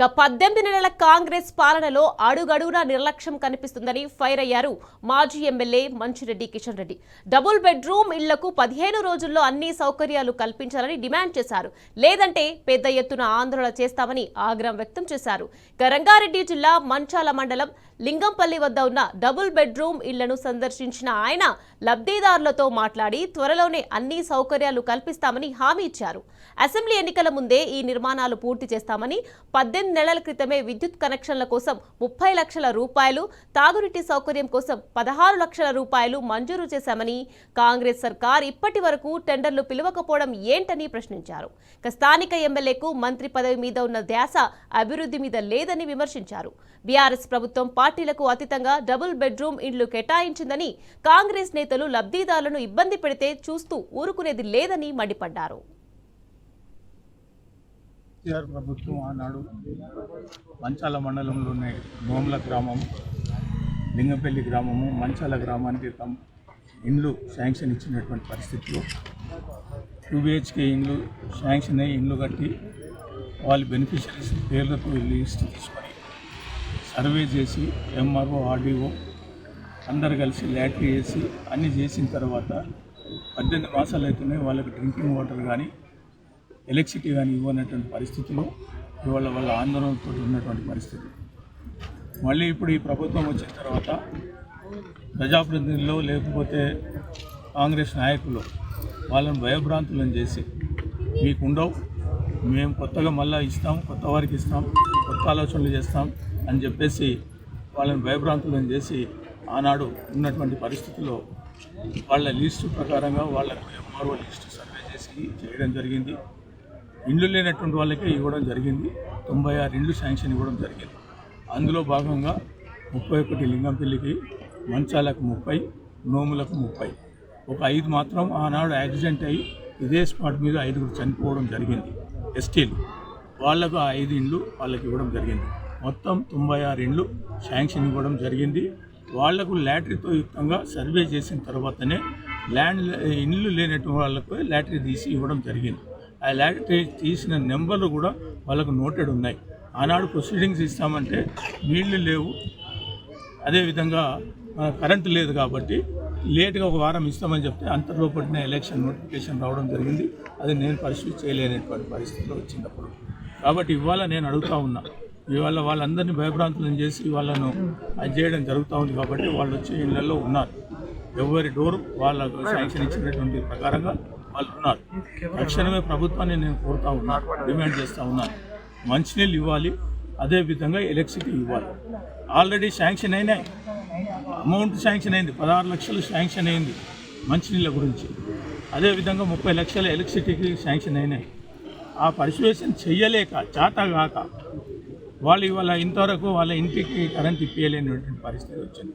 18 నెలల కాంగ్రెస్ పాలనలో అడుగడుగునా నిర్లక్ష్యం కనిపిస్తుందని ఫైర్ అయ్యారు మాజీ MLA Manchireddy Kishan Reddy. Double bedroom ఇళ్లకు 15 రోజుల్లో అన్ని సౌకర్యాలు కల్పించాలని డిమాండ్ చేశారు. లేదంటే పెద్ద ఎత్తున ఆందోళన చేస్తామని ఆగ్రహం వ్యక్తం చేశారు. రంగారెడ్డి జిల్లా మంచాల మండలం లింగంపల్లి వద్ద ఉన్న డబుల్ బెడ్రూమ్ ఇళ్లను సందర్శించిన ఆయన లబ్ధిదారులతో మాట్లాడి త్వరలోనే అన్ని సౌకర్యాలు కల్పిస్తామని హామీ ఇచ్చారు. అసెంబ్లీ ఎన్నికల ముందే ఈ నిర్మాణాలు పూర్తి చేస్తామని, 18 నెలల క్రితమే విద్యుత్ కనెక్షన్ల కోసం 30 లక్షల రూపాయలు, తాగునీటి సౌకర్యం కోసం 16 లక్షల రూపాయలు మంజూరు చేశామని, కాంగ్రెస్ సర్కార్ ఇప్పటి వరకు టెండర్లు పిలవకపోవడం ఏంటని ప్రశ్నించారు. స్థానిక ఎమ్మెల్యేకు మంత్రి పదవి మీద ఉన్న ధ్యాస అభివృద్ధి మీద లేదని విమర్శించారు. బీఆర్ఎస్ ప్రభుత్వం పార్టీలకు అతీతంగా డబుల్ బెడ్రూమ్ ఇండ్లు కేటాయించిందని, కాంగ్రెస్ నేతలు లబ్ధిదారులను ఇబ్బంది పెడితే చూస్తూ ఊరుకునేది లేదని మండిపడ్డారు. ప్రభుత్వం ఆనాడు మంచాల మండలంలోనే నోముల గ్రామము, లింగంపల్లి గ్రామము, మంచాల గ్రామానికి ఇండ్లు శాంక్షన్ ఇచ్చినటువంటి పరిస్థితిలో 2 BHK ఇండ్లు శాంక్షన్ అయ్యి ఇండ్లు కట్టి వాళ్ళు బెనిఫిషరీస్ పేర్లతో లిస్ట్ తీసుకొని సర్వే చేసి ఎంఆర్ఓ, ఆర్డీఓ అందరు కలిసి లాటరీ వేసి అన్నీ చేసిన తర్వాత 18 మాసాలు అవుతున్నాయి. వాళ్ళకి డ్రింకింగ్ వాటర్ కానీ ఎలక్ట్రిసిటీ కానీ ఇవ్వనటువంటి పరిస్థితిలో ఇవాళ వాళ్ళ ఆందోళనతో ఉన్నటువంటి పరిస్థితి. మళ్ళీ ఇప్పుడు ఈ ప్రభుత్వం వచ్చిన తర్వాత ప్రజాప్రతినిధుల్లో లేకపోతే కాంగ్రెస్ నాయకులు వాళ్ళని భయభ్రాంతులను చేసి మీకు ఉండవు, మేము కొత్తగా మళ్ళీ ఇస్తాం, కొత్త వారికి ఇస్తాం, కొత్త ఆలోచనలు చేస్తాం అని చెప్పేసి వాళ్ళని భయభ్రాంతులను చేసి ఆనాడు ఉన్నటువంటి పరిస్థితుల్లో వాళ్ళ లిస్టు ప్రకారంగా వాళ్ళకు ఎంఆర్ఓ లిస్టు సర్వే చేసి చేయడం జరిగింది. ఇండ్లు లేనటువంటి వాళ్ళకే ఇవ్వడం జరిగింది. 96 ఇండ్లు శాంక్షన్ ఇవ్వడం జరిగింది. అందులో భాగంగా 31 లింగంపల్లికి, మంచాలకు 30, నోములకు 30, ఒక 5 మాత్రం ఆనాడు యాక్సిడెంట్ అయ్యి ఇదే స్పాట్ మీద 5 చనిపోవడం జరిగింది. ఎస్టీలు వాళ్లకు ఆ 5 ఇండ్లు వాళ్ళకి ఇవ్వడం జరిగింది. మొత్తం 96 ఇండ్లు శాంక్షన్ ఇవ్వడం జరిగింది. వాళ్లకు లాటరీతో యుక్తంగా సర్వే చేసిన తర్వాతనే ఇండ్లు లేనటువంటి వాళ్ళకు లాటరీ తీసి ఇవ్వడం జరిగింది. ఆ లాటరీ తీసిన నెంబర్లు కూడా వాళ్ళకు నోటెడ్ ఉన్నాయి. ఆనాడు ప్రొసీడింగ్స్ ఇస్తామంటే నీళ్లు లేవు, అదేవిధంగా కరెంటు లేదు కాబట్టి లేట్గా ఒక వారం ఇస్తామని చెప్తే అంతర్లోపడిన ఎలక్షన్ నోటిఫికేషన్ రావడం జరిగింది. అది నేను పరిశీలి చేయలేనటువంటి పరిస్థితిలో వచ్చినప్పుడు. కాబట్టి ఇవాళ నేను అడుగుతూ ఉన్నా, ఇవాళ వాళ్ళందరినీ భయభ్రాంతులను చేసి వాళ్ళను అది చేయడం జరుగుతూ ఉంది. కాబట్టి వాళ్ళు వచ్చే ఇళ్లలో ఉన్నారు, ఎవరి డోరు వాళ్ళకు శాంక్షన్ ఇచ్చినటువంటి ప్రకారంగా వాళ్ళు ఉన్నారు. తక్షణమే ప్రభుత్వాన్ని నేను కోరుతా ఉన్నా, డిమాండ్ చేస్తూ ఉన్నాను, మంచినీళ్ళు ఇవ్వాలి, అదేవిధంగా ఎలక్ట్రిసిటీ ఇవ్వాలి. ఆల్రెడీ శాంక్షన్ అయినాయి, అమౌంట్ శాంక్షన్ అయింది, 16 లక్షలు శాంక్షన్ అయింది మంచినీళ్ళ గురించి. అదేవిధంగా 30 లక్షల ఎలక్ట్రిసిటీకి శాంక్షన్ అయినాయి. ఆ పరిశువేషన్ చెయ్యలేక చాతగాక వాళ్ళు ఇవాళ ఇంతవరకు వాళ్ళ ఇంటికి కరెంట్ ఇప్పించలేనటువంటి పరిస్థితి వచ్చింది.